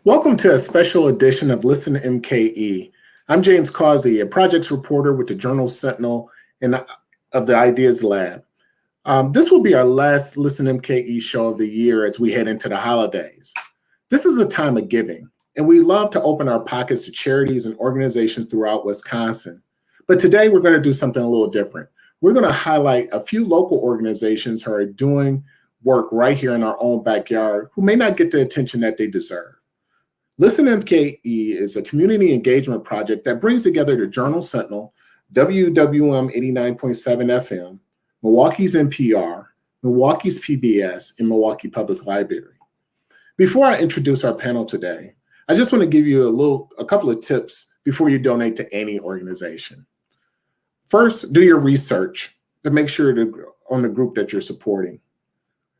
Welcome to a special edition of Listen MKE. I'm James Causey, a projects reporter with the Journal Sentinel and of the Ideas Lab. This will be our last Listen MKE show of the year as we head into the holidays. This is a time of giving, and we love to open our pockets to charities and organizations throughout Wisconsin. But today we're going to do something a little different. We're going to highlight a few local organizations who are doing work right here in our own backyard who may not get the attention that they deserve. Listen MKE is a community engagement project that brings together the Journal Sentinel, WWM 89.7 FM, Milwaukee's NPR, Milwaukee's PBS, and Milwaukee Public Library. Before I introduce our panel today, I just want to give you a couple of tips before you donate to any organization. First, do your research to make sure on the group that you're supporting.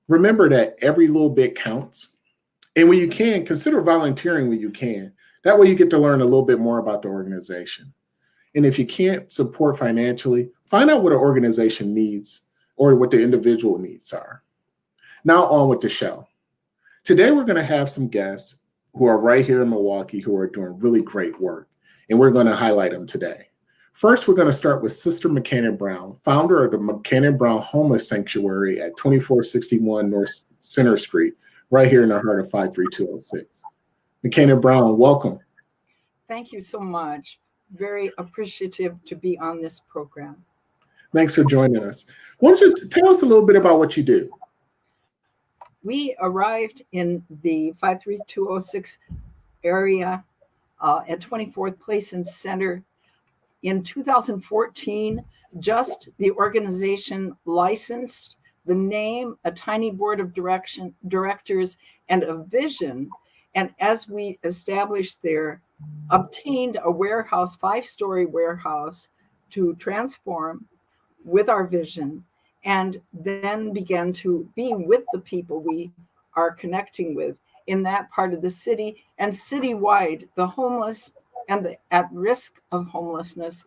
Remember that every little bit counts. And when you can, consider volunteering when you can. That way you get to learn a little bit more about the organization. And if you can't support financially, find out what an organization needs or what the individual needs are. Now on with the show. Today we're going to have some guests who are right here in Milwaukee who are doing really great work, and we're going to highlight them today. First, we're going to start with Sister Mckenna Brown, founder of the Mckenna Brown Homeless Sanctuary at 2461 North Center Street, right here in the heart of 53206. Mckenna Brown, welcome. Thank you so much. Very appreciative to be on this program. Thanks for joining us. Why don't you tell us a little bit about what you do? We arrived in the 53206 area at 24th Place and Center in 2014. Just the organization licensed, the name, a tiny board of directors, and a vision. And as we established there, obtained a warehouse, 5-story warehouse to transform with our vision, and then began to be with the people we are connecting with in that part of the city and citywide, the homeless and the at risk of homelessness,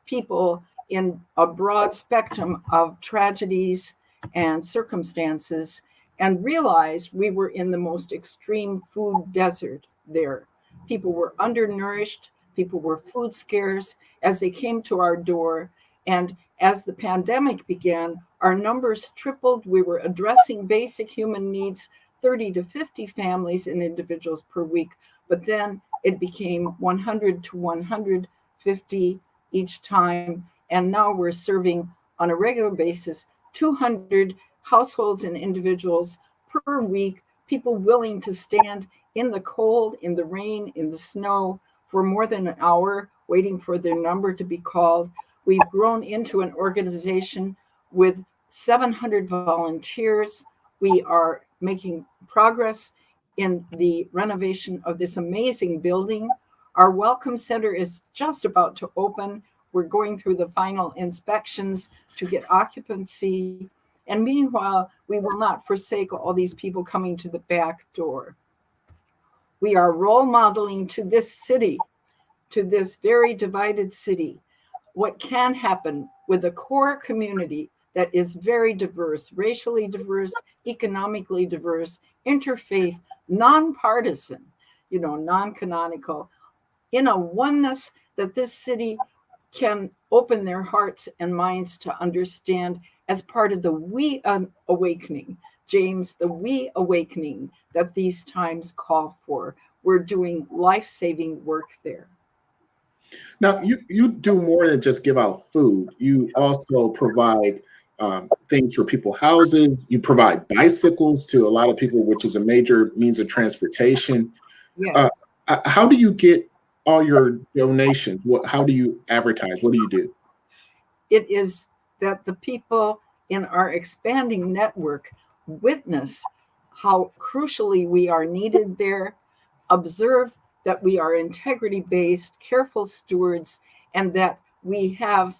people in a broad spectrum of tragedies and circumstances, and realized we were in the most extreme food desert there. People were undernourished, people were food scarce as they came to our door. And as the pandemic began, our numbers tripled. We were addressing basic human needs, 30 to 50 families and individuals per week. But then it became 100 to 150 each time. And now we're serving on a regular basis 200 households and individuals per week, people willing to stand in the cold, in the rain, in the snow for more than an hour, waiting for their number to be called. We've grown into an organization with 700 volunteers. We are making progress in the renovation of this amazing building. Our Welcome Center is just about to open. We're going through the final inspections to get occupancy. And meanwhile, we will not forsake all these people coming to the back door. We are role modeling to this city, to this very divided city, what can happen with a core community that is very diverse, racially diverse, economically diverse, interfaith, nonpartisan, non-canonical, in a oneness that this city can open their hearts and minds to understand as part of the we awakening. James, the we awakening that these times call for. We're doing life-saving work there. Now, you do more than just give out food. You also provide things for people houses. You provide bicycles to a lot of people, which is a major means of transportation. Yeah. How do you get all your donations? How do you advertise? What do you do? It is that the people in our expanding network witness how crucially we are needed there, observe that we are integrity-based, careful stewards, and that we have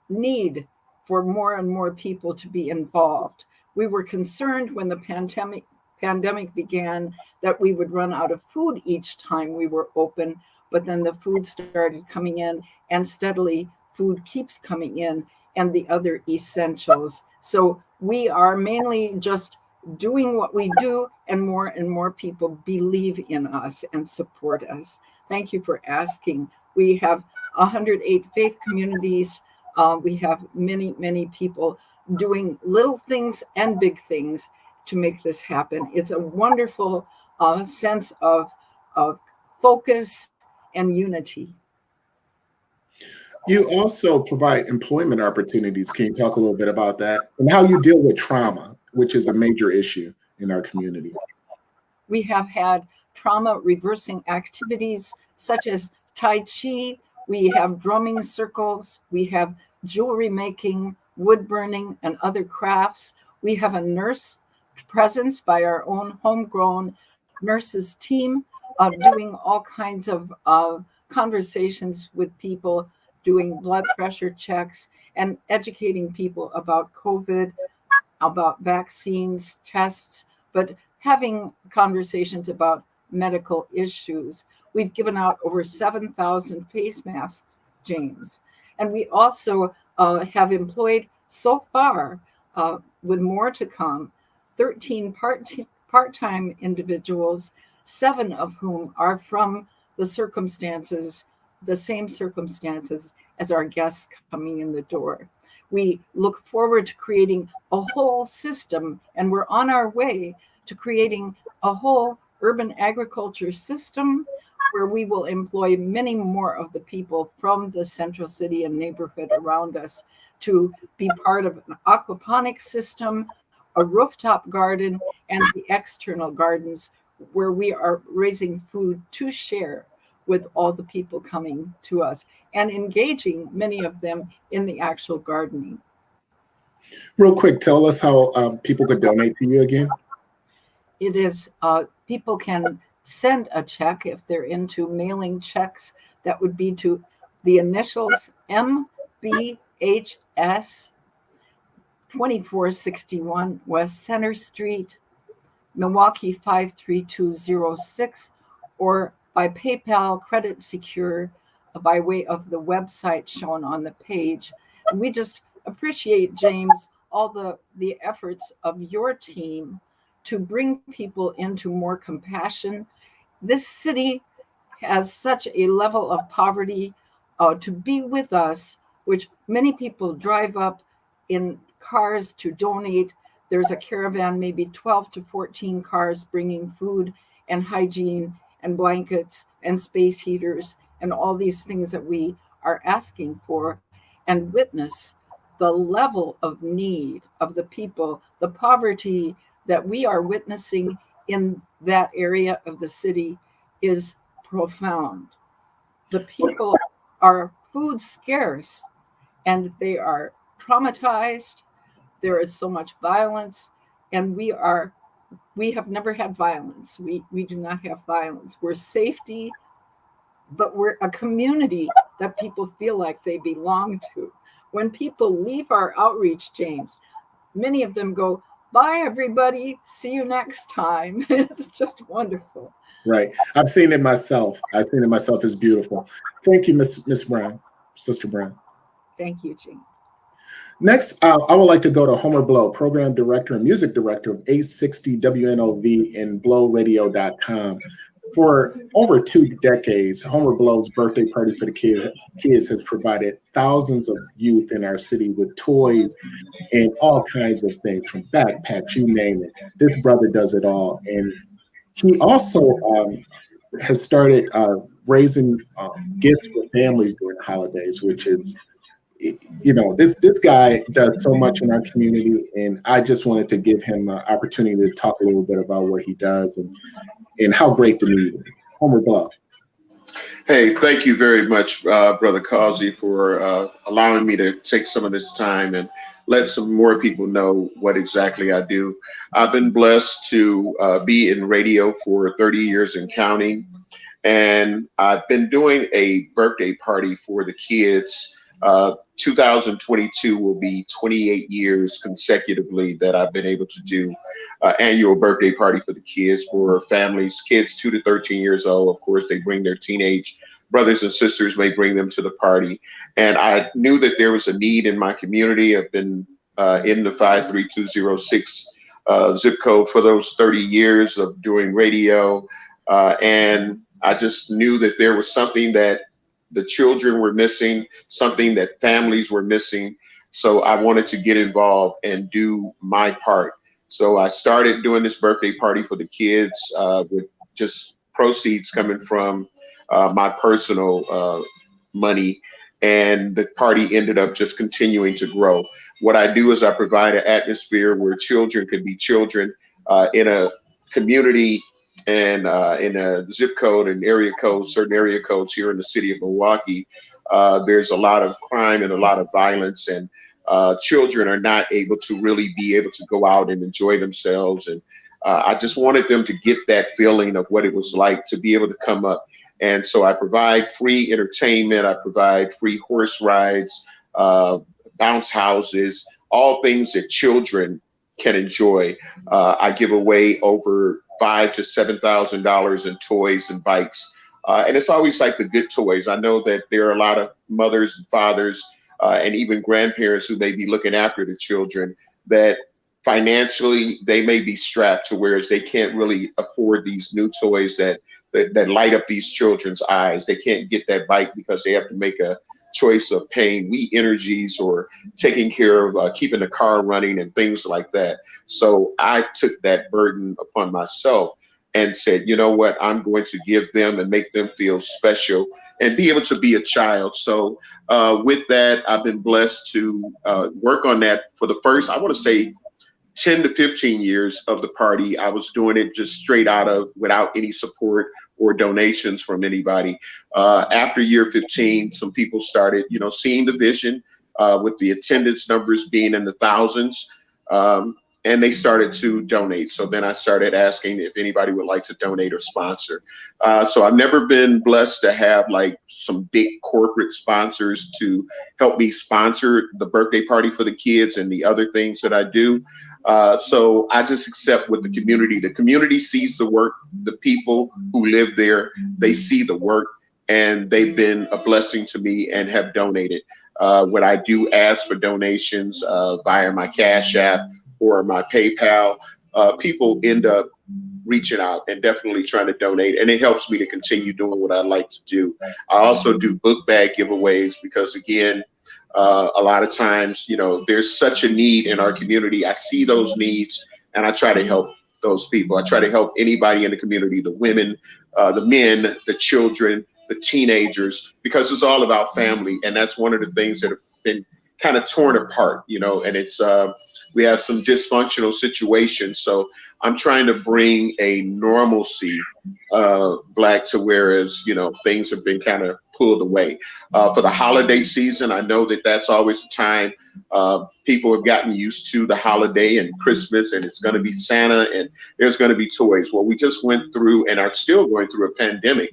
need for more and more people to be involved. We were concerned when the pandemic began that we would run out of food each time we were open, but then the food started coming in, and steadily food keeps coming in, and the other essentials. So we are mainly just doing what we do, and more people believe in us and support us. Thank you for asking. We have 108 faith communities. We have many people doing little things and big things to make this happen. It's a wonderful sense of focus and unity. You also provide employment opportunities. Can you talk a little bit about that and how you deal with trauma, which is a major issue in our community? We have had trauma reversing activities such as Tai Chi. We have drumming circles. We have jewelry making, wood burning, and other crafts. We have a nurse presence by our own homegrown nurses team, doing all kinds of conversations with people, doing blood pressure checks, and educating people about COVID, about vaccines, tests, but having conversations about medical issues. We've given out over 7,000 face masks, James. And we also have employed so far, with more to come, 13 part-time individuals, 7 of whom are from the same circumstances as our guests coming in the door. We look forward to creating a whole system, and we're on our way to creating a whole urban agriculture system where we will employ many more of the people from the central city and neighborhood around us to be part of an aquaponics system, a rooftop garden, and the external gardens where we are raising food to share with all the people coming to us and engaging many of them in the actual gardening. Real quick, tell us how people could donate to you again. It is, people can send a check if they're into mailing checks. That would be to the initials MBHS, 2461 West Center Street, Milwaukee 53206, or by PayPal Credit Secure by way of the website shown on the page. And we just appreciate, James, all the efforts of your team to bring people into more compassion. This city has such a level of poverty. To be with us, which many people drive up in cars to donate. There's a caravan, maybe 12 to 14 cars bringing food and hygiene and blankets and space heaters and all these things that we are asking for, and witness the level of need of the people, the poverty that we are witnessing in that area of the city is profound. The people are food scarce and they are traumatized. There is so much violence, and we have never had violence. We do not have violence. We're safety, but we're a community that people feel like they belong to. When people leave our outreach, James, many of them go, "Bye, everybody. See you next time." It's just wonderful. Right. I've seen it myself. It's beautiful. Thank you, Miss Brown, Sister Brown. Thank you, James. Next, I would like to go to Homer Blow, Program Director and Music Director of 860 WNOV and BlowRadio.com. For over 2 decades, Homer Blow's birthday party for the kids has provided thousands of youth in our city with toys and all kinds of things, from backpacks, you name it. This brother does it all. And he also has started raising gifts for families during the holidays, which is, you know, this guy does so much in our community, and I just wanted to give him an opportunity to talk a little bit about what he does and how great the need is. Homer Blow. Hey, thank you very much, Brother Causey, for allowing me to take some of this time and let some more people know what exactly I do. I've been blessed to be in radio for 30 years and counting, and I've been doing a birthday party for the kids. 2022 will be 28 years consecutively that I've been able to do annual birthday party for the kids, for families, kids 2 to 13 years old. Of course, they bring their teenage brothers and sisters, may bring them to the party. And I knew that there was a need in my community. I've been in the 53206 zip code for those 30 years of doing radio. And I just knew that there was something that the children were missing, something that families were missing. So I wanted to get involved and do my part. So I started doing this birthday party for the kids with just proceeds coming from my personal money. And the party ended up just continuing to grow. What I do is I provide an atmosphere where children could be children in a community and in a zip code and area code, certain area codes here in the city of Milwaukee. There's a lot of crime and a lot of violence, and children are not able to really be able to go out and enjoy themselves. And I just wanted them to get that feeling of what it was like to be able to come up. And so I provide free entertainment. I provide free horse rides, bounce houses, all things that children can enjoy. I give away over $5,000 to $7,000 in toys and bikes. And it's always like the good toys. I know that there are a lot of mothers and fathers and even grandparents who may be looking after the children that financially they may be strapped to whereas they can't really afford these new toys that light up these children's eyes. They can't get that bike because they have to make a choice of paying energies or taking care of keeping the car running and things like that. So I took that burden upon myself and said, you know what, I'm going to give them and make them feel special and be able to be a child. So with that, I've been blessed to work on that for the first, I want to say 10 to 15 years of the party. I was doing it just straight out of without any support or donations from anybody. After year 15, some people started, seeing the vision with the attendance numbers being in the thousands, and they started to donate. So then I started asking if anybody would like to donate or sponsor. So I've never been blessed to have like some big corporate sponsors to help me sponsor the birthday party for the kids and the other things that I do. So I just accept what the community sees the work, the people who live there, they see the work, and they've been a blessing to me and have donated. When I do ask for donations via my Cash App or my PayPal, people end up reaching out and definitely trying to donate, and it helps me to continue doing what I like to do. I also do book bag giveaways because, again, a lot of times, there's such a need in our community. I see those needs and I try to help those people. I try to help anybody in the community, the women, the men, the children, the teenagers, because it's all about family. And that's one of the things that have been kind of torn apart, and it's we have some dysfunctional situations. So I'm trying to bring a normalcy back to whereas, things have been kind of pulled away. For the holiday season, I know that that's always the time people have gotten used to the holiday and Christmas, and it's going to be Santa and there's going to be toys. Well, we just went through and are still going through a pandemic.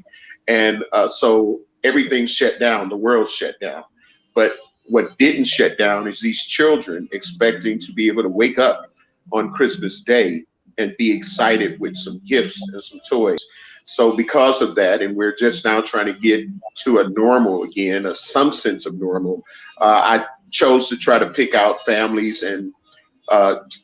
And so everything shut down, the world shut down. But what didn't shut down is these children expecting to be able to wake up on Christmas Day and be excited with some gifts and some toys. So because of that, and we're just now trying to get to a normal again, some sense of normal, I chose to try to pick out families and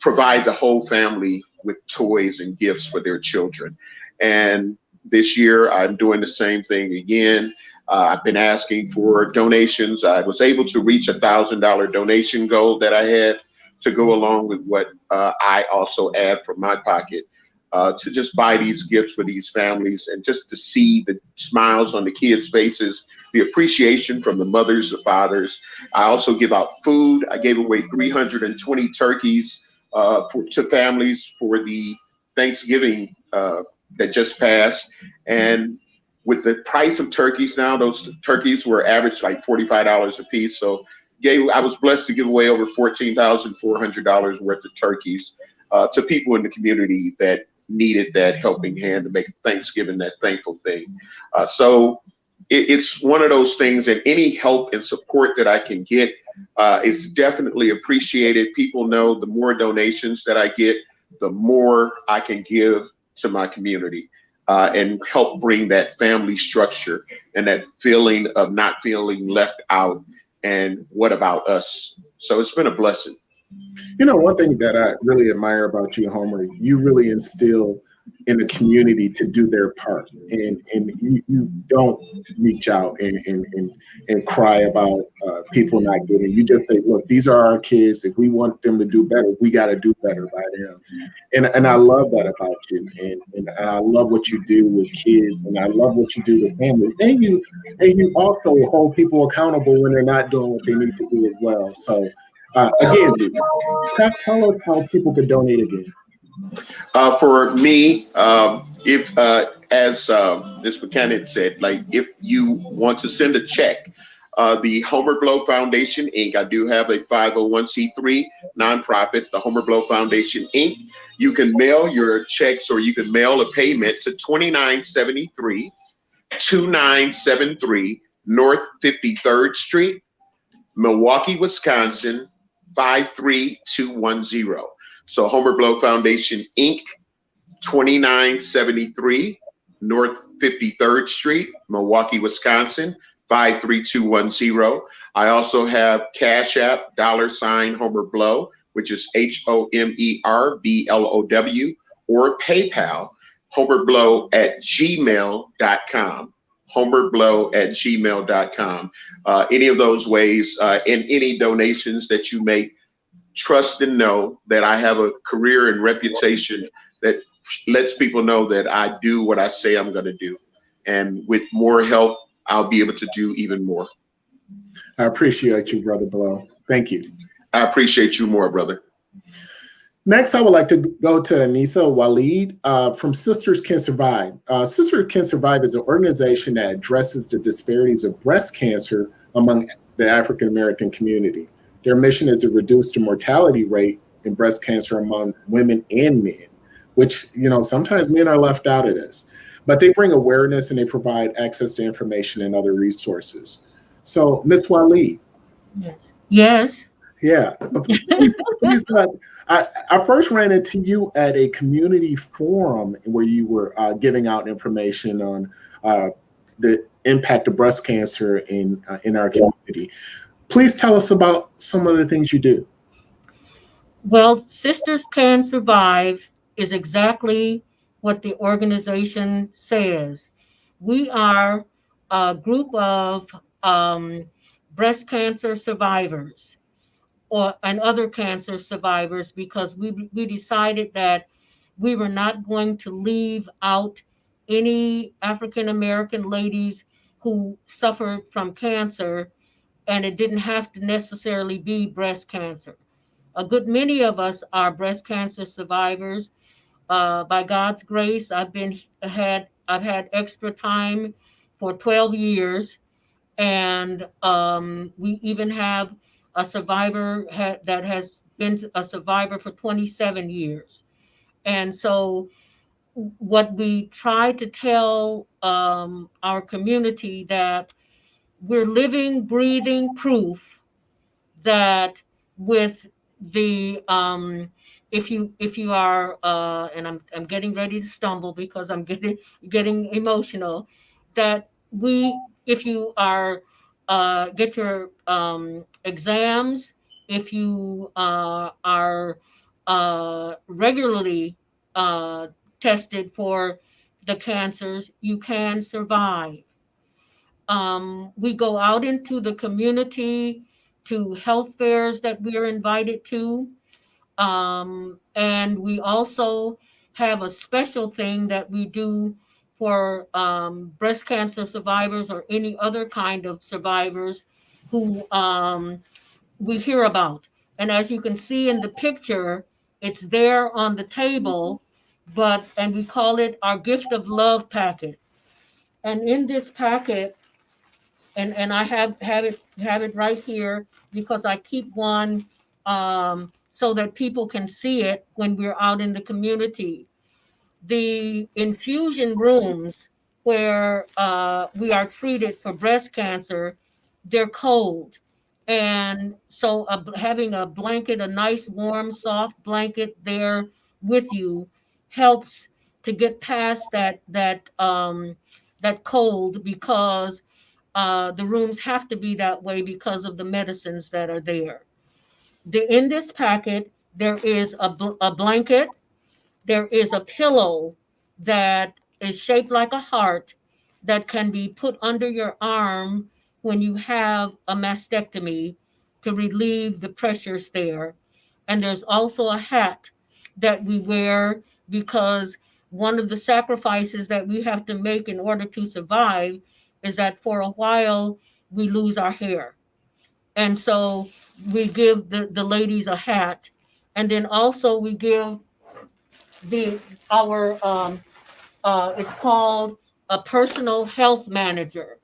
provide the whole family with toys and gifts for their children. And this year, I'm doing the same thing again. I've been asking for donations. I was able to reach $1,000 donation goal that I had to go along with what I also add from my pocket to just buy these gifts for these families and just to see the smiles on the kids' faces, the appreciation from the mothers, the fathers. I also give out food. I gave away 320 turkeys to families for the Thanksgiving that just passed. And with the price of turkeys now, those turkeys were average like $45 a piece. So I was blessed to give away over $14,400 worth of turkeys to people in the community that needed that helping hand to make Thanksgiving that thankful thing. So it's one of those things, and any help and support that I can get is definitely appreciated. People know the more donations that I get, the more I can give to my community and help bring that family structure and that feeling of not feeling left out and what about us. So it's been a blessing. You know, one thing that I really admire about you, Homer, you really instill in the community to do their part, and you don't reach out and cry about people not getting. You just say, look, these are our kids. If we want them to do better, we got to do better by them. And I love that about you, and I love what you do with kids, and I love what you do with families, and you also hold people accountable when they're not doing what they need to do as well. So again, Absolutely. tell us how people could donate again. For me, if as Ms. Mckenna said, like if you want to send a check, the Homer Blow Foundation Inc. I do have a 501c3 nonprofit, the Homer Blow Foundation Inc. You can mail your checks or you can mail a payment to 2973 North 53rd Street, Milwaukee, Wisconsin 53210. So Homer Blow Foundation Inc. 2973 North 53rd Street, Milwaukee, Wisconsin 53210. I also have Cash App $ Homer Blow, which is HomerBlow, or PayPal homerblow@gmail.com. Homerblow@gmail.com. Any of those ways, and any donations that you make, trust and know that I have a career and reputation that lets people know that I do what I say I'm going to do. And with more help, I'll be able to do even more. I appreciate you, Brother Blow. Thank you. I appreciate you more, brother. Next, I would like to go to Anissa Waleed from Sisters Can Survive. Sisters Can Survive is an organization that addresses the disparities of breast cancer among the African American community. Their mission is to reduce the mortality rate in breast cancer among women and men, which, sometimes men are left out of this. But they bring awareness and they provide access to information and other resources. So, Ms. Waleed. Yes. Yeah. Please, I first ran into you at a community forum where you were giving out information on the impact of breast cancer in our community. Please tell us about some of the things you do. Well, Sisters Can Survive is exactly what the organization says. We are a group of breast cancer survivors and other cancer survivors because we decided that we were not going to leave out any African American ladies who suffered from cancer, and it didn't have to necessarily be breast cancer. A good many of us are breast cancer survivors. By God's grace, I've had extra time for 12 years, and we even have a survivor that has been a survivor for 27 years. And so, what we try to tell our community that we're living, breathing proof that with the if you are and I'm getting ready to stumble because I'm getting emotional, that we if you are get your exams, if you are regularly tested for the cancers, you can survive. We go out into the community to health fairs that we are invited to. And we also have a special thing that we do for breast cancer survivors or any other kind of survivors who we hear about. And as you can see in the picture, it's there on the table, and we call it our gift of love packet. And in this packet, and I have it right here because I keep one so that people can see it when we're out in the community. The infusion rooms where we are treated for breast cancer, they're cold. And so having a blanket, a nice, warm, soft blanket there with you helps to get past that cold because the rooms have to be that way because of the medicines that are there. In this packet, there is a blanket, there is a pillow that is shaped like a heart that can be put under your arm when you have a mastectomy to relieve the pressures there. And there's also a hat that we wear because one of the sacrifices that we have to make in order to survive is that for a while we lose our hair. And so we give the ladies a hat. And then also we give the our it's called a personal health manager,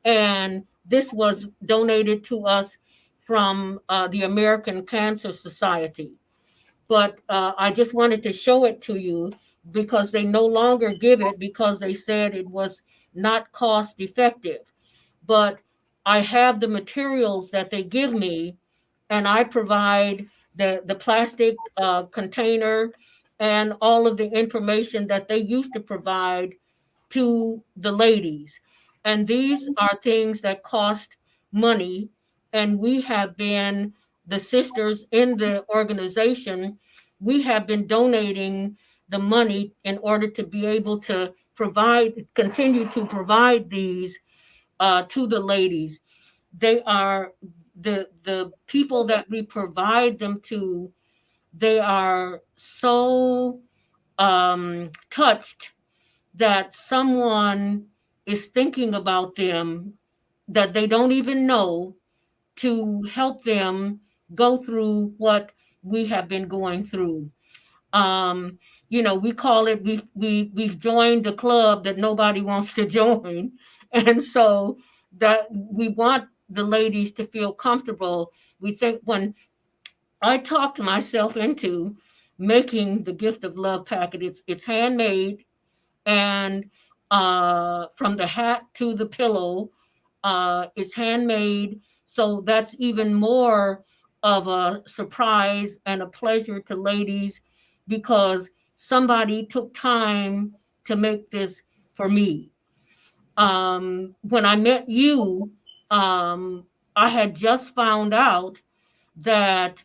and this was donated to us from the American Cancer Society. But I just wanted to show it to you because they no longer give it because they said it was not cost effective. But I have the materials that they give me, and I provide the plastic container and all of the information that they used to provide to the ladies. And these are things that cost money. And we have been, the sisters in the organization, we have been donating the money in order to be able to provide, continue to provide these to the ladies. They are the people that we provide them to. They are so touched that someone is thinking about them that they don't even know to help them go through what we have been going through. Um, we call it we've joined a club that nobody wants to join, and so that we want the ladies to feel comfortable. We think when I talked myself into making the gift of love packet, it's handmade, and from the hat to the pillow, it's handmade. So that's even more of a surprise and a pleasure to ladies because somebody took time to make this for me. When I met you, I had just found out that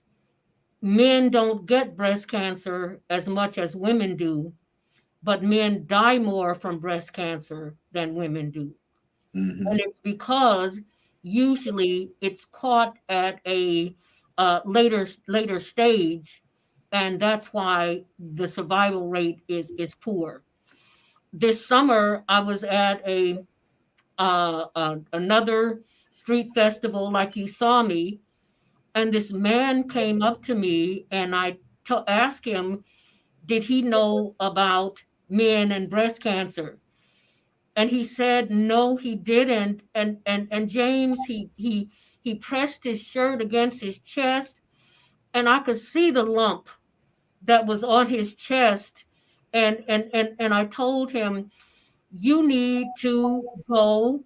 men don't get breast cancer as much as women do, but men die more from breast cancer than women do. Mhm. And it's because usually it's caught at a later stage, and that's why the survival rate is poor. This summer, I was at a another street festival, like you saw me, and this man came up to me, and I asked him, did he know about men and breast cancer? And he said no, he didn't. And James, he pressed his shirt against his chest, and I could see the lump that was on his chest. And I told him, you need to go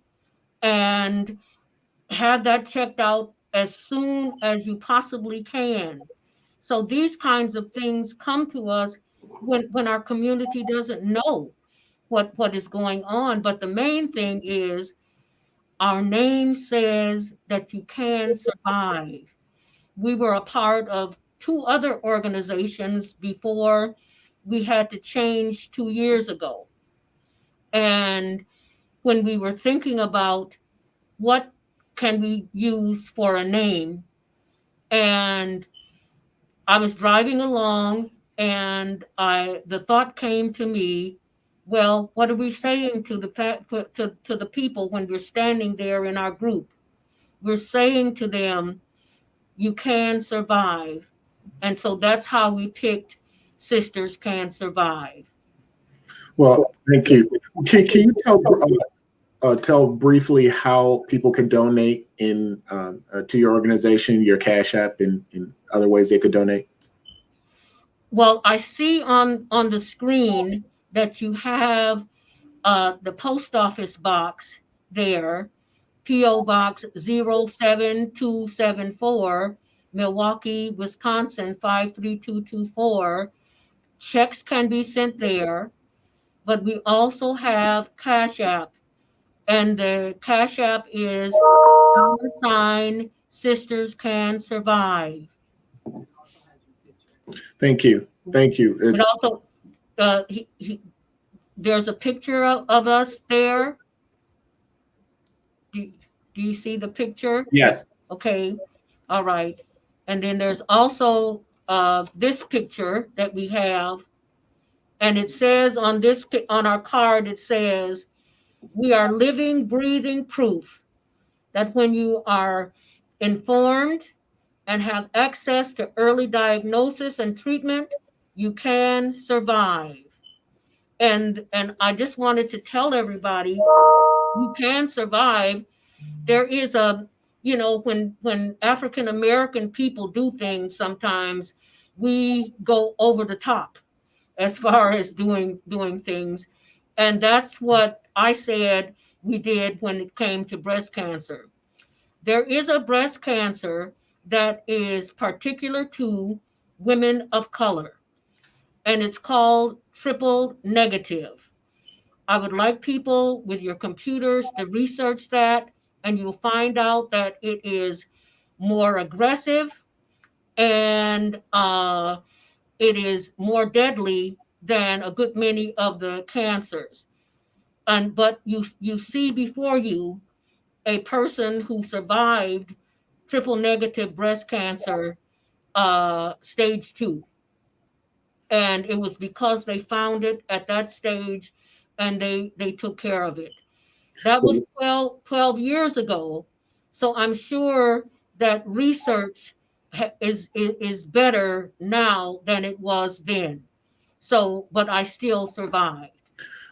and have that checked out as soon as you possibly can. So these kinds of things come to us when our community doesn't know what is going on. But the main thing is our name says that you can survive. We were a part of two other organizations before we had to change 2 years ago. And when we were thinking about what can we use for a name, and I was driving along and the thought came to me, well, what are we saying to to the people when we're standing there in our group? We're saying to them, you can survive. And so that's how we picked Sisters Can Survive. Well, thank you. Can you tell briefly how people can donate to your organization, your Cash App, and other ways they could donate? Well, I see on the screen that you have the post office box there, P.O. Box 07274, Milwaukee, Wisconsin 53224. Checks can be sent there, but we also have Cash App, and the Cash App is $ Sisters Can Survive. Thank you. Thank you. But also, there's a picture of us there. Do you see the picture? Yes. Okay. All right. And then there's also this picture that we have. And it says on our card, it says, we are living, breathing proof that when you are informed and have access to early diagnosis and treatment, you can survive. And I just wanted to tell everybody, you can survive. There is when African American people do things, sometimes we go over the top as far as doing things. And that's what I said we did when it came to breast cancer. There is a breast cancer that is particular to women of color, and it's called triple negative. I would like people with your computers to research that, and you'll find out that it is more aggressive and it is more deadly than a good many of the cancers. But you see before you a person who survived triple negative breast cancer, stage 2. And it was because they found it at that stage and they took care of it. That was 12 years ago. So I'm sure that research is better now than it was then. So, but I still survived.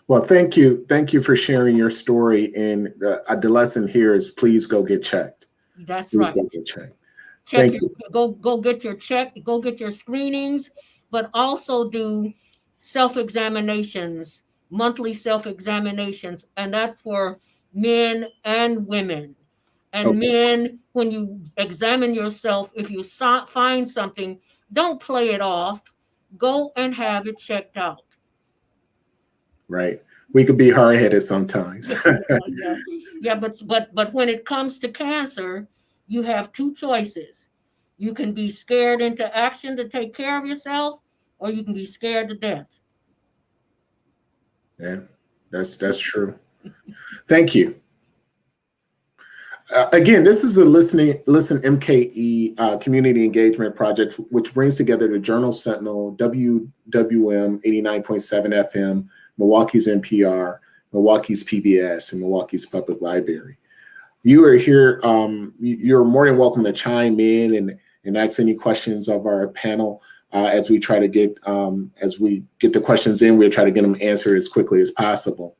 Well, thank you. Thank you for sharing your story. And the lesson here is please go get checked. That's please right. Go get checked. Go get your check, go get your screenings, but also do self-examinations, monthly self-examinations, and that's for men and women. And Okay. Men, when you examine yourself, if you find something, don't play it off. Go and have it checked out. Right. We could be hard-headed sometimes. Yeah, but when it comes to cancer, you have two choices. You can be scared into action to take care of yourself, or you can be scared to death. Yeah, that's true. Thank you. Again, this is a Listen MKE community engagement project, which brings together the Journal Sentinel, WWM 89.7 FM, Milwaukee's NPR, Milwaukee's PBS, and Milwaukee's Public Library. You are here. You're more than welcome to chime in and ask any questions of our panel as we try to get the questions in. We'll try to get them answered as quickly as possible.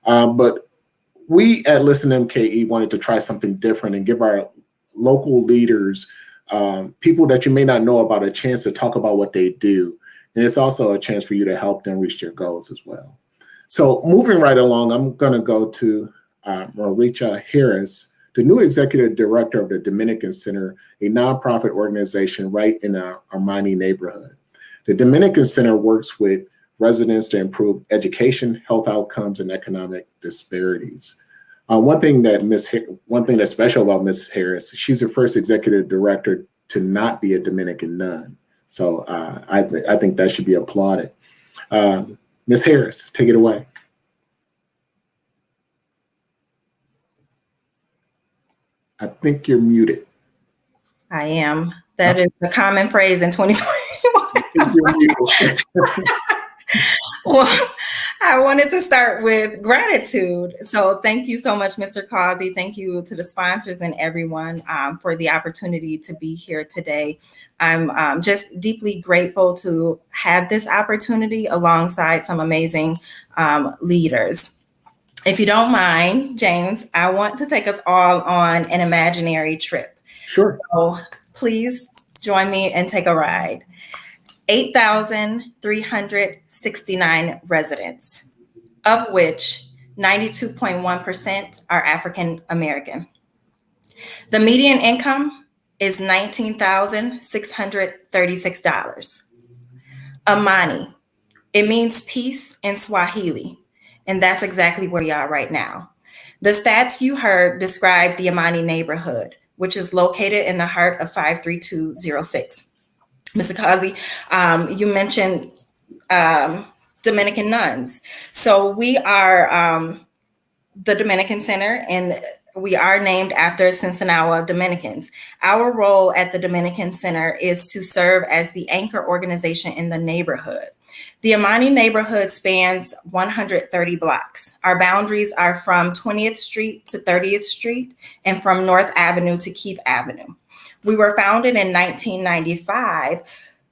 But we at Listen MKE wanted to try something different and give our local leaders, people that you may not know about, a chance to talk about what they do. And it's also a chance for you to help them reach their goals as well. So moving right along, I'm going to go to Maricha Harris, the new executive director of the Dominican Center, a nonprofit organization right in our Armani neighborhood. The Dominican Center works with residents to improve education, health outcomes, and economic disparities. One thing that's special about Ms. Harris, she's the first executive director to not be a Dominican nun. So I think that should be applauded. Ms. Harris, take it away. I think you're muted. I am. That is the common phrase in 2021. Well, I wanted to start with gratitude. So thank you so much, Mr. Causey. Thank you to the sponsors and everyone for the opportunity to be here today. I'm just deeply grateful to have this opportunity alongside some amazing leaders. If you don't mind, James, I want to take us all on an imaginary trip. Sure. So please join me and take a ride. 8,369 residents, of which 92.1% are African American. The median income is $19,636. Amani, it means peace in Swahili, and that's exactly where we are right now. The stats you heard describe the Amani neighborhood, which is located in the heart of 53206. Mr. Kazi, you mentioned Dominican nuns. So we are the Dominican Center, and we are named after Sinsinagua Dominicans. Our role at the Dominican Center is to serve as the anchor organization in the neighborhood. The Amani neighborhood spans 130 blocks. Our boundaries are from 20th Street to 30th Street and from North Avenue to Keith Avenue. We were founded in 1995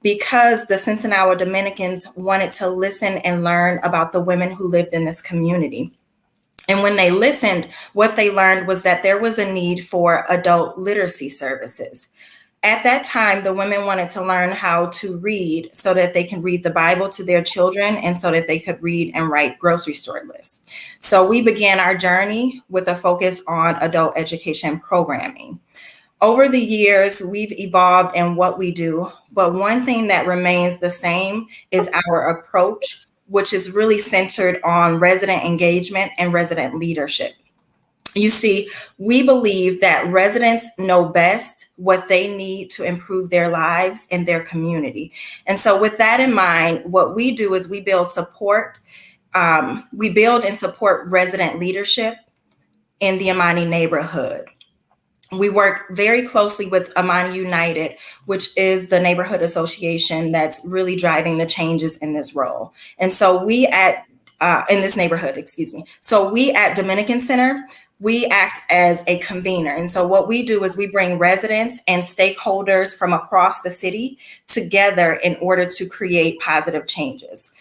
because the Sinsinagua Dominicans wanted to listen and learn about the women who lived in this community. And when they listened, what they learned was that there was a need for adult literacy services. At that time, the women wanted to learn how to read so that they can read the Bible to their children and so that they could read and write grocery store lists. So we began our journey with a focus on adult education programming. Over the years, we've evolved in what we do, but one thing that remains the same is our approach, which is really centered on resident engagement and resident leadership. You see, we believe that residents know best what they need to improve their lives and their community. And so with that in mind, what we do is we build and support resident leadership in the Amani neighborhood. We work very closely with Amani United, which is the neighborhood association that's really driving the changes in this role. And so we in this neighborhood, So we at Dominican Center, we act as a convener. And so what we do is we bring residents and stakeholders from across the city together in order to create positive changes.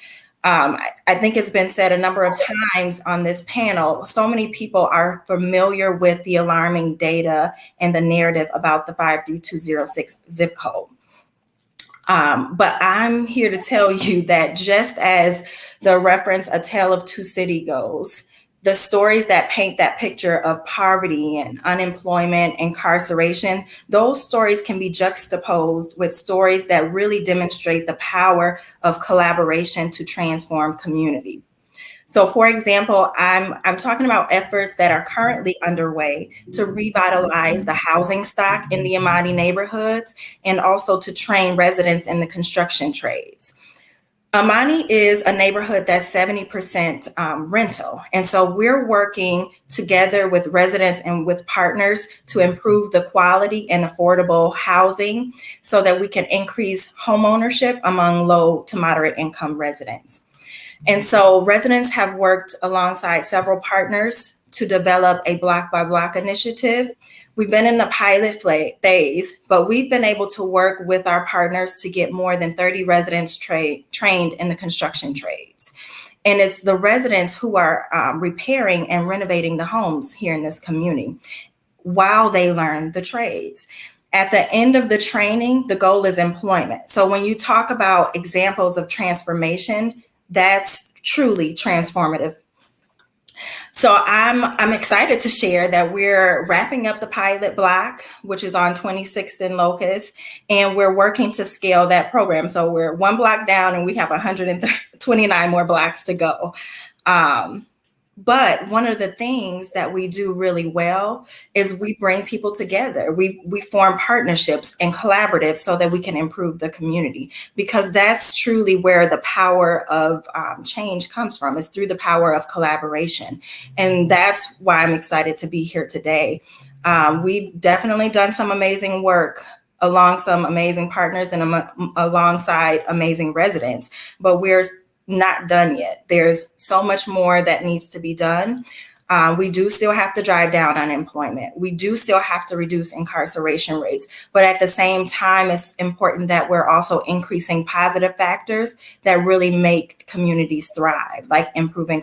I think it's been said a number of times on this panel, so many people are familiar with the alarming data and the narrative about the 53206 zip code. But I'm here to tell you that just as the reference A Tale of Two Cities goes, the stories that paint that picture of poverty and unemployment, incarceration, those stories can be juxtaposed with stories that really demonstrate the power of collaboration to transform communities. So for example, I'm talking about efforts that are currently underway to revitalize the housing stock in the Amani neighborhoods and also to train residents in the construction trades. Amani is a neighborhood that's 70% rental. And so we're working together with residents and with partners to improve the quality and affordable housing so that we can increase homeownership among low to moderate income residents. And so residents have worked alongside several partners to develop a block by block initiative. We've been in the pilot phase, but we've been able to work with our partners to get more than 30 residents trained in the construction trades. And it's the residents who are repairing and renovating the homes here in this community while they learn the trades. At the end of the training, the goal is employment. So when you talk about examples of transformation, that's truly transformative. So I'm excited to share that we're wrapping up the pilot block, which is on 26th and Locust, and we're working to scale that program. So we're one block down and we have 129 more blocks to go. But one of the things that we do really well is we bring people together. We form partnerships and collaboratives so that we can improve the community, because that's truly where the power of change comes from, is through the power of collaboration. And that's why I'm excited to be here today. We've definitely done some amazing work along some amazing partners and alongside amazing residents, but we're not done yet. There's so much more that needs to be done. We do still have to drive down unemployment. We do still have to reduce incarceration rates. But at the same time, it's important that we're also increasing positive factors that really make communities thrive, like improving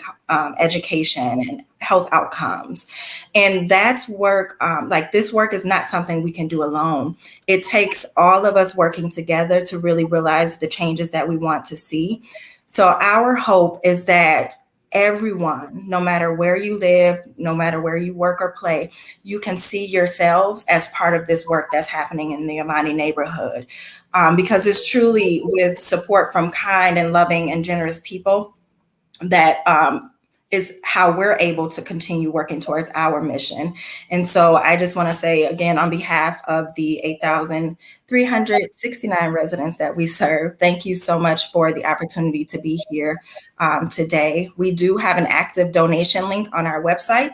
education and health outcomes. And that's work, like this work is not something we can do alone. It takes all of us working together to really realize the changes that we want to see. So our hope is that everyone, no matter where you live, no matter where you work or play, you can see yourselves as part of this work that's happening in the Amani neighborhood. Because it's truly with support from kind and loving and generous people that is how we're able to continue working towards our mission. And so I just want to say again, on behalf of the 8,369 residents that we serve, thank you so much for the opportunity to be here today. We do have an active donation link on our website,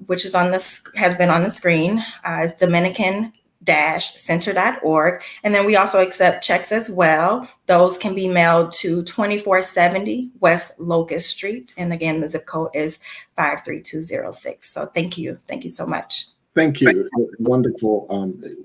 which is has been on the screen. It's Dominican-center.org. And then we also accept checks as well. Those can be mailed to 2470 West Locust Street. And again, the zip code is 53206. So thank you. Thank you so much. Thank you. Wonderful.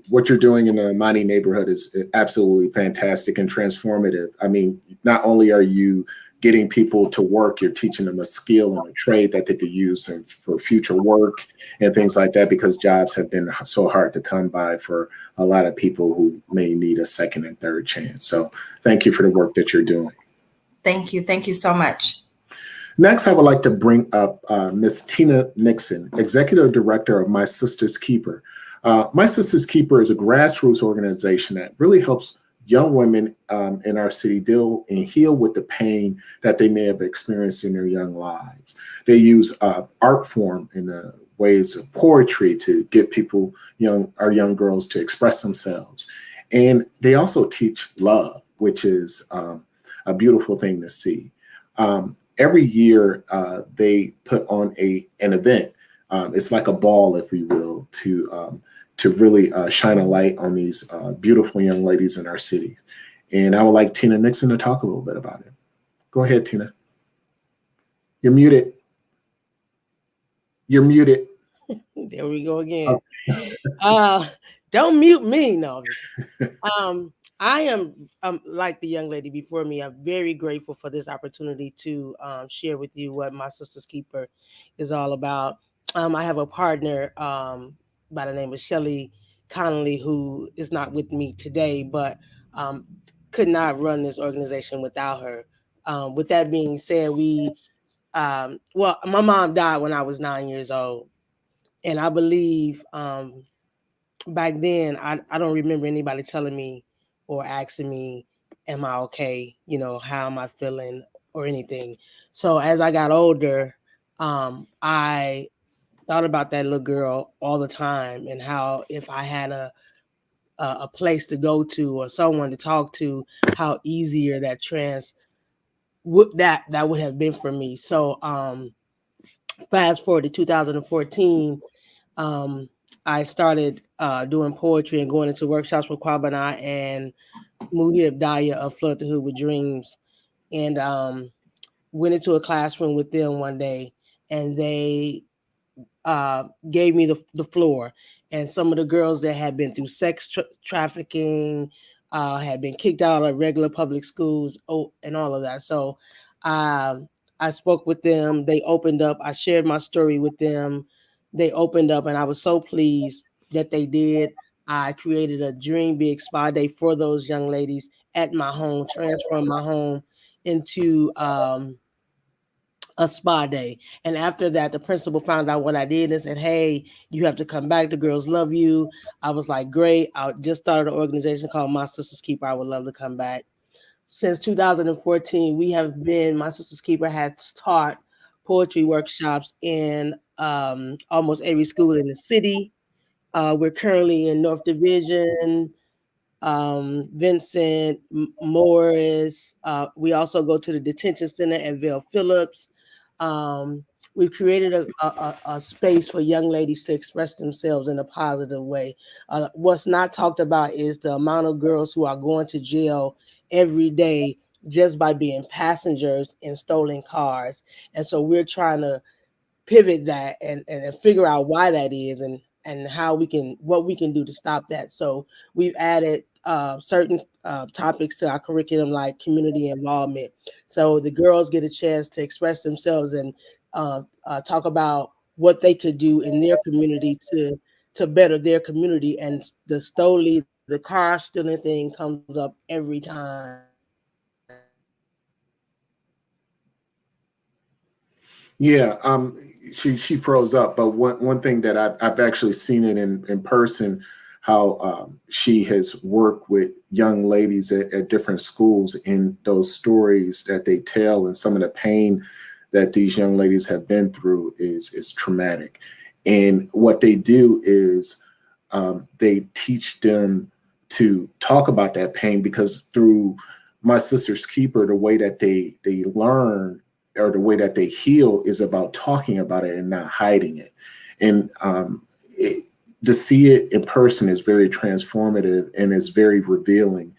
What you're doing in the Amani neighborhood is absolutely fantastic and transformative. I mean, not only are you getting people to work, you're teaching them a skill and a trade that they could use for future work and things like that, because jobs have been so hard to come by for a lot of people who may need a second and third chance. So thank you for the work that you're doing. Thank you. Thank you so much. Next, I would like to bring up Ms. Tina Nixon, Executive Director of My Sister's Keeper. My Sister's Keeper is a grassroots organization that really helps young women in our city deal and heal with the pain that they may have experienced in their young lives. They use art form in ways of poetry to get people, our young girls, to express themselves. And they also teach love, which is a beautiful thing to see. Every year they put on an event. It's like a ball, if you will, to really shine a light on these beautiful young ladies in our city. And I would like Tina Nixon to talk a little bit about it. Go ahead, Tina. You're muted. You're muted. There we go again. Don't mute me, no. I am like the young lady before me. I'm very grateful for this opportunity to share with you what My Sister's Keeper is all about. I have a partner by the name of Shelly Connolly, who is not with me today, but could not run this organization without her. With that being said, my mom died when I was 9 years old. And I believe back then, I don't remember anybody telling me or asking me, am I okay? How am I feeling or anything? So as I got older, I thought about that little girl all the time, and how if I had a place to go to or someone to talk to, how easier that would have been for me. So fast forward to 2014, I started doing poetry and going into workshops with Kwabena and Muhib Daya of Flood the Hood with Dreams, and went into a classroom with them one day, and they gave me the floor. And some of the girls that had been through sex trafficking, had been kicked out of regular public schools, and all of that. So I spoke with them. They opened up. I shared my story with them. They opened up, and I was so pleased that they did. I created a Dream Big Spa Day for those young ladies at my home, transformed my home into a spa day. And after that, the principal found out what I did and said, hey, you have to come back. The girls love you. I was like, great. I just started an organization called My Sister's Keeper. I would love to come back. Since 2014, My Sister's Keeper has taught poetry workshops in almost every school in the city. We're currently in North Division, Vincent, Morris. We also go to the detention center at Vale Phillips. We've created a space for young ladies to express themselves in a positive way. What's not talked about is the amount of girls who are going to jail every day just by being passengers in stolen cars. And so we're trying to pivot that and figure out why that is and what we can do to stop that. So we've added certain topics to our curriculum, like community involvement. So the girls get a chance to express themselves and talk about what they could do in their community to better their community. And the car stealing thing comes up every time. Yeah, she froze up, but one thing that I've actually seen it in person, how she has worked with young ladies at different schools in those stories that they tell and some of the pain that these young ladies have been through is traumatic. And what they do is they teach them to talk about that pain, because through My Sister's Keeper, the way that they learn, or the way that they heal, is about talking about it and not hiding it. And to see it in person is very transformative and is very revealing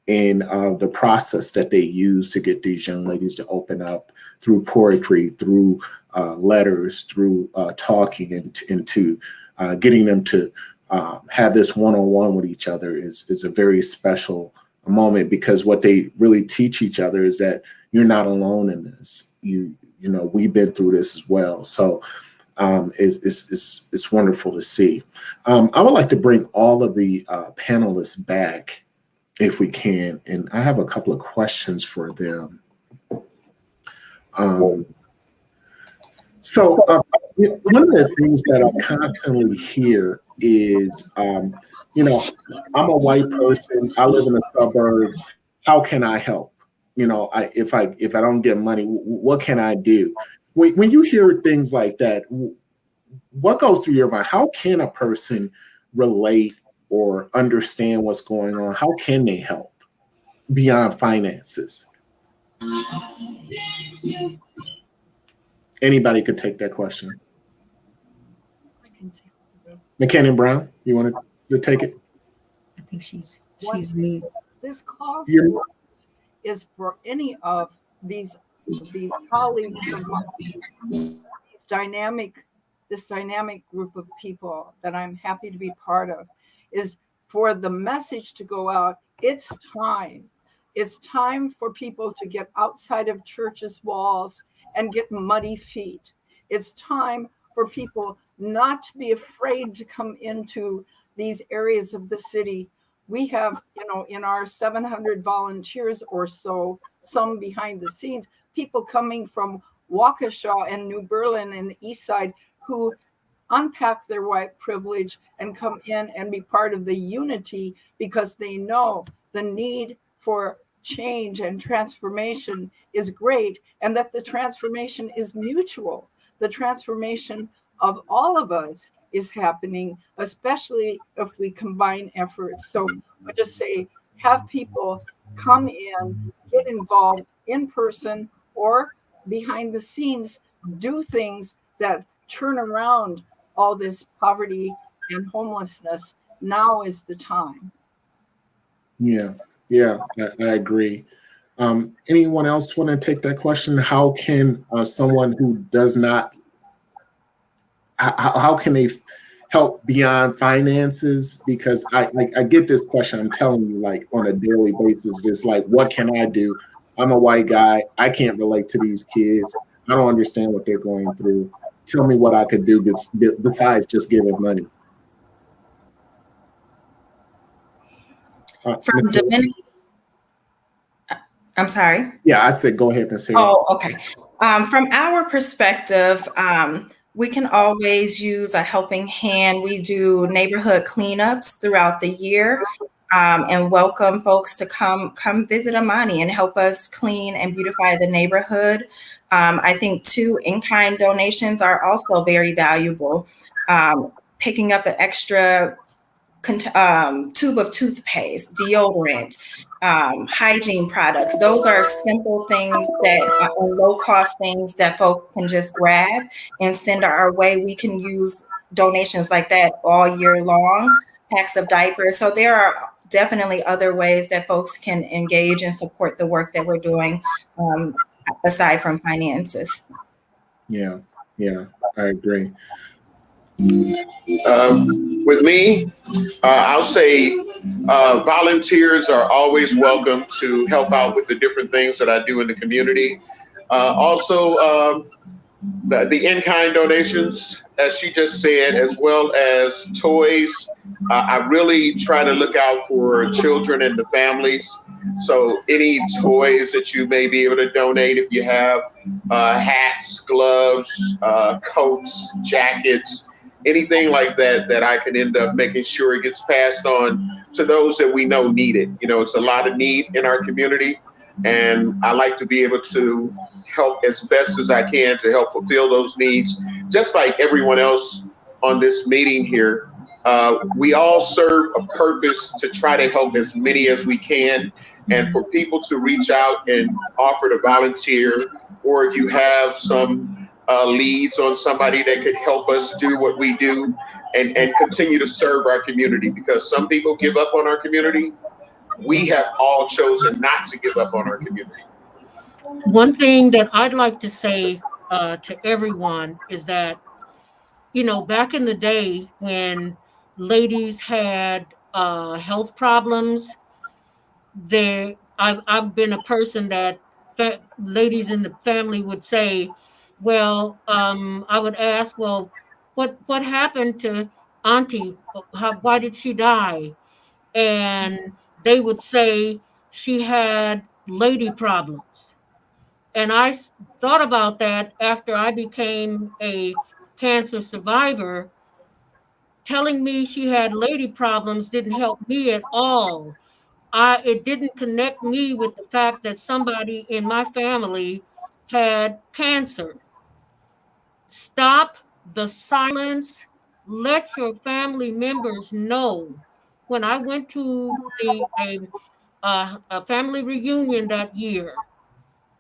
in the process that they use to get these young ladies to open up through poetry, through letters, through talking, and to getting them to have this one-on-one with each other is a very special moment, because what they really teach each other is that you're not alone in this. You know, we've been through this as well. So it's wonderful to see. I would like to bring all of the panelists back if we can, and I have a couple of questions for them. So one of the things that I constantly hear is, you know, I'm a white person, I live in the suburbs, how can I help? You know, if I don't get money, what can I do? When you hear things like that, what goes through your mind? How can a person relate or understand what's going on? How can they help beyond finances? Anybody could take that question. I can take it. Mckenna Brown, you want to take it? I think she's What- This cause is for any of these colleagues of mine, this dynamic group of people that I'm happy to be part of, is for the message to go out. It's time. It's time for people to get outside of churches' walls and get muddy feet. It's time for people not to be afraid to come into these areas of the city. We have, you know, in our 700 volunteers or so, some behind the scenes, people coming from Waukesha and New Berlin and the East Side who unpack their white privilege and come in and be part of the unity, because they know the need for change and transformation is great, and that the transformation is mutual. The transformation of all of us is happening, especially if we combine efforts. So I just say, have people come in, get involved in person or behind the scenes, do things that turn around all this poverty and homelessness. Now is the time. Yeah, I agree. Anyone else want to take that question? How can someone who does not, how can they help beyond finances? Because I get this question, I'm telling you, like on a daily basis, just like, what can I do? I'm a white guy. I can't relate to these kids. I don't understand what they're going through. Tell me what I could do besides just giving money. From Dominican, I'm sorry. Yeah, I said, go ahead, Ms. Harris. Oh, okay. From our perspective, we can always use a helping hand. We do neighborhood cleanups throughout the year, and welcome folks to come visit Amani and help us clean and beautify the neighborhood. I think too, in-kind donations are also very valuable. Picking up an extra tube of toothpaste, deodorant, hygiene products. Those are simple things that are low-cost things that folks can just grab and send our way. We can use donations like that all year long, packs of diapers. So there are definitely other ways that folks can engage and support the work that we're doing, aside from finances. Yeah, I agree. With me, I'll say volunteers are always welcome to help out with the different things that I do in the community. Also, the in-kind donations, as she just said, as well as toys. I really try to look out for children and the families. So any toys that you may be able to donate, if you have hats, gloves, coats, jackets, anything like that, that I can end up making sure it gets passed on to those that we know need it. You know, it's a lot of need in our community. And I like to be able to help as best as I can to help fulfill those needs, just like everyone else on this meeting here. We all serve a purpose to try to help as many as we can, and for people to reach out and offer to volunteer, or if you have some leads on somebody that could help us do what we do and continue to serve our community, because some people give up on our community. We have all chosen not to give up on our community. One thing that I'd like to say to everyone is that, back in the day when ladies had health problems, I've been a person that ladies in the family would say, well, I would ask, well, what happened to Auntie? Why did she die? And they would say she had lady problems. And thought about that after I became a cancer survivor. Telling me she had lady problems didn't help me at all. It didn't connect me with the fact that somebody in my family had cancer. Stop the silence. Let your family members know. When I went to a family reunion that year,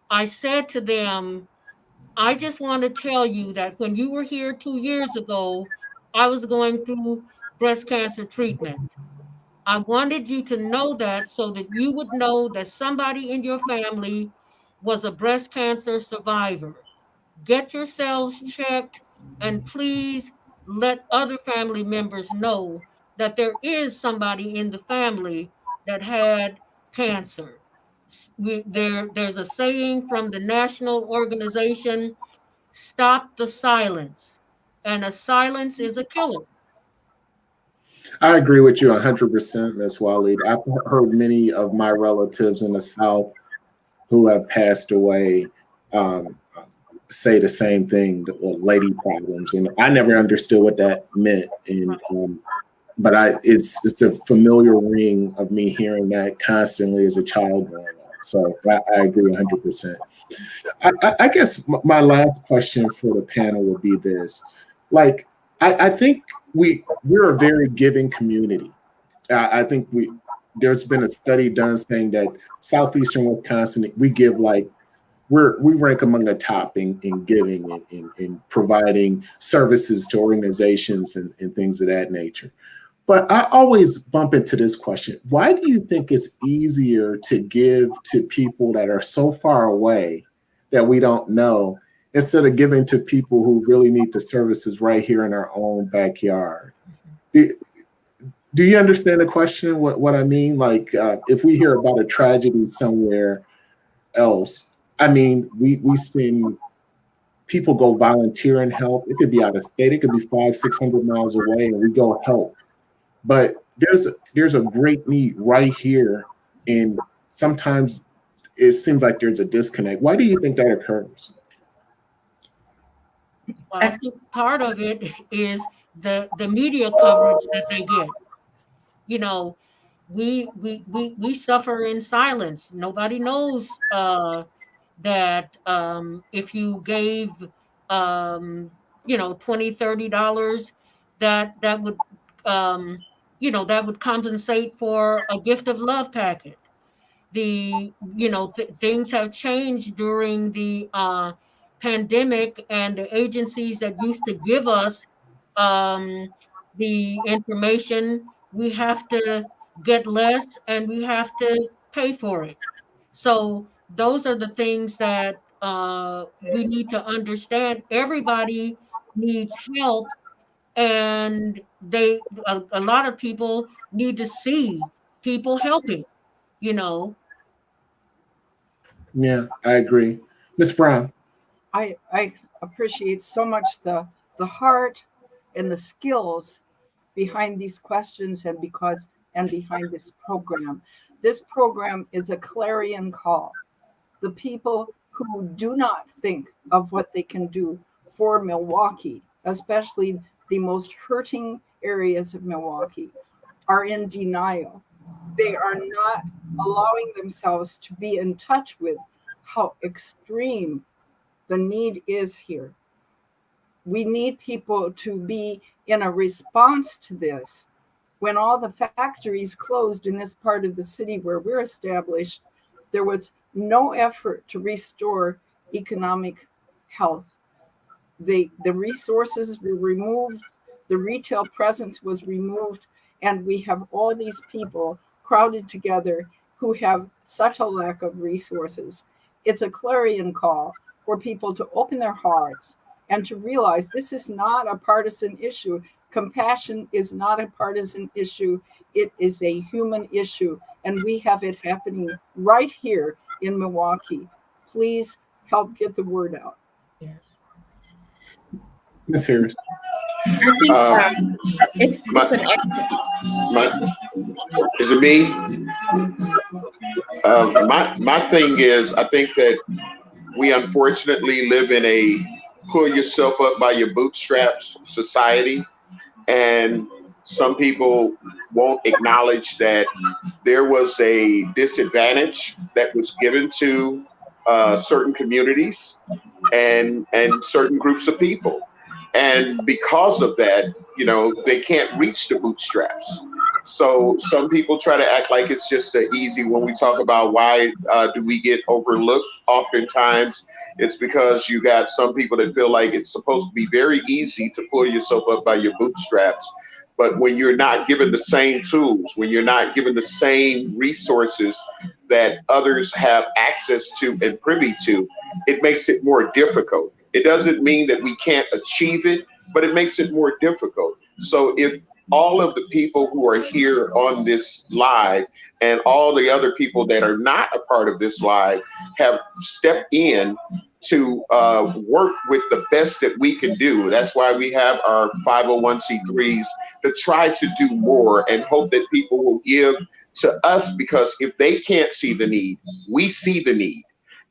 I said to them, I just want to tell you that when you were here 2 years ago, I was going through breast cancer treatment. I wanted you to know that so that you would know that somebody in your family was a breast cancer survivor. Get yourselves checked, and please let other family members know that there is somebody in the family that had cancer. There's a saying from the national organization, stop the silence. And a silence is a killer. I agree with you 100%, Ms. Waleed. I've heard many of my relatives in the South who have passed away say the same thing, lady problems, and I never understood what that meant. And but it's a familiar ring of me hearing that constantly as a child growing up. So I agree 100%. I guess my last question for the panel would be this: like, I think we're a very giving community. I think there's been a study done saying that southeastern Wisconsin, we give we rank among the top in giving and in providing services to organizations and things of that nature. But I always bump into this question: why do you think it's easier to give to people that are so far away that we don't know, instead of giving to people who really need the services right here in our own backyard? Do you understand the question? What I mean? Like, if we hear about a tragedy somewhere else, I mean, we send people go volunteer and help. It could be out of state. It could be 500-600 miles away, and we go help. But there's a great need right here, and sometimes it seems like there's a disconnect. Why do you think that occurs? Well, I think part of it is the media coverage that they get. You know, we suffer in silence. Nobody knows that if you gave $20-$30, that would that would compensate for a gift of love packet. Things have changed during the pandemic, and the agencies that used to give us the information, we have to get less and we have to pay for it. So those are the things that we need to understand. Everybody needs help, and a lot of people need to see people helping, you know. Yeah, I agree. Ms. Brown. I appreciate so much the heart and the skills behind these questions and behind this program. This program is a clarion call. The people who do not think of what they can do for Milwaukee, especially the most hurting areas of Milwaukee, are in denial. They are not allowing themselves to be in touch with how extreme the need is here. We need people to be in a response to this. When all the factories closed in this part of the city where we're established, there was no effort to restore economic health. The resources were removed, the retail presence was removed, and we have all these people crowded together who have such a lack of resources. It's a clarion call for people to open their hearts and to realize this is not a partisan issue. Compassion is not a partisan issue. It is a human issue, and we have it happening right here in Milwaukee. Please help get the word out. Yes. Ms. Harris. I think it's an Is it me? My thing is, I think that we unfortunately live in a pull yourself up by your bootstraps society, and some people won't acknowledge that there was a disadvantage that was given to certain communities and certain groups of people. And because of that, you know, they can't reach the bootstraps. So some people try to act like it's just an easy, when we talk about why do we get overlooked, oftentimes it's because you got some people that feel like it's supposed to be very easy to pull yourself up by your bootstraps. But when you're not given the same tools, when you're not given the same resources that others have access to and privy to, it makes it more difficult. It doesn't mean that we can't achieve it, but it makes it more difficult. So if all of the people who are here on this live and all the other people that are not a part of this live have stepped in to work with the best that we can do. That's why we have our 501c3s to try to do more and hope that people will give to us, because if they can't see the need, we see the need.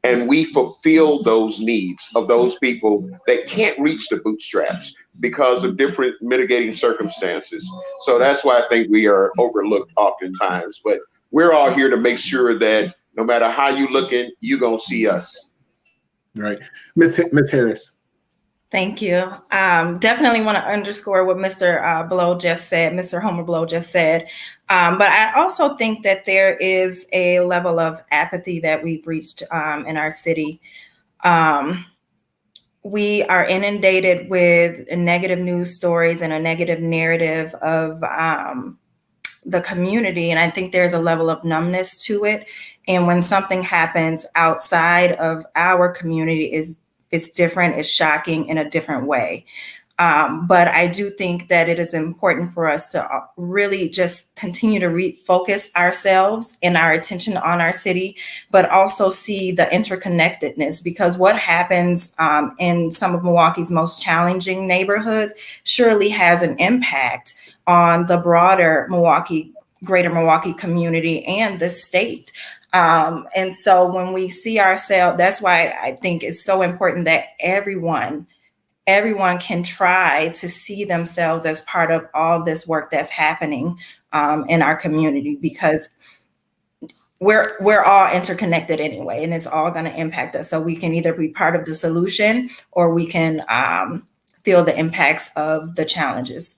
And we fulfill those needs of those people that can't reach the bootstraps because of different mitigating circumstances. So that's why I think we are overlooked oftentimes. But we're all here to make sure that no matter how you looking, you're going to see us. Right. Ms. Harris. Thank you. Definitely want to underscore what Mr. Blow just said, Mr. Homer Blow just said. But I also think that there is a level of apathy that we've reached in our city. We are inundated with negative news stories and a negative narrative of the community. And I think there's a level of numbness to it. And when something happens outside of our community, it's different, it's shocking in a different way. But I do think that it is important for us to really just continue to refocus ourselves and our attention on our city, but also see the interconnectedness, because what happens in some of Milwaukee's most challenging neighborhoods surely has an impact on the broader greater Milwaukee community and the state. And so when we see ourselves, that's why I think it's so important that everyone can try to see themselves as part of all this work that's happening in our community, because we're all interconnected anyway, and it's all going to impact us. So we can either be part of the solution or we can feel the impacts of the challenges.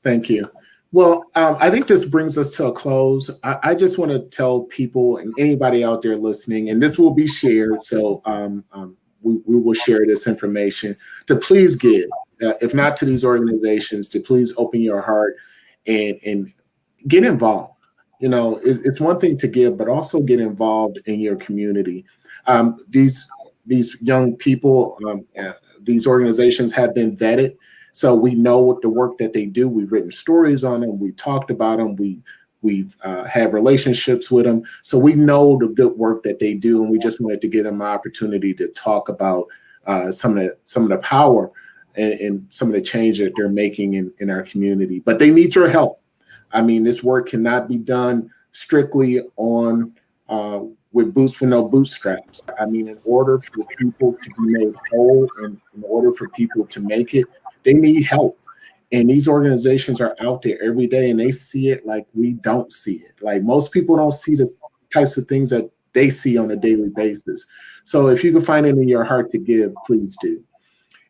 Thank you. Well, I think this brings us to a close. I just want to tell people and anybody out there listening, and this will be shared, so we will share this information, to please give, if not to these organizations, to please open your heart and get involved. You know, it's one thing to give, but also get involved in your community. These young people, these organizations have been vetted. So we know what the work that they do. We've written stories on them. We talked about them. We've had relationships with them. So we know the good work that they do. And we just wanted to give them an opportunity to talk about some of the power and some of the change that they're making in our community. But they need your help. I mean, this work cannot be done strictly on with no bootstraps. I mean, in order for people to be made whole and in order for people to make it, they need help. And these organizations are out there every day and they see it like we don't see it. Like most people don't see the types of things that they see on a daily basis. So if you can find it in your heart to give, please do.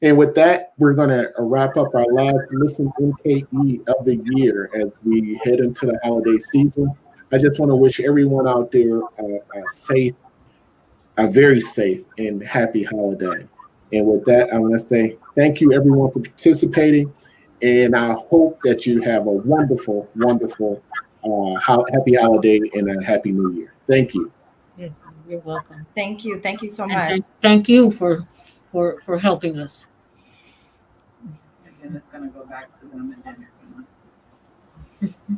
And with that, we're going to wrap up our last Listen MKE of the year as we head into the holiday season. I just want to wish everyone out there a very safe and happy holiday. And with that, I want to say thank you everyone for participating. And I hope that you have a wonderful, wonderful happy holiday and a happy new year. Thank you. Yeah, you're welcome. Thank you. Thank you so And much. thank you for helping us. And it's going to go back to them and then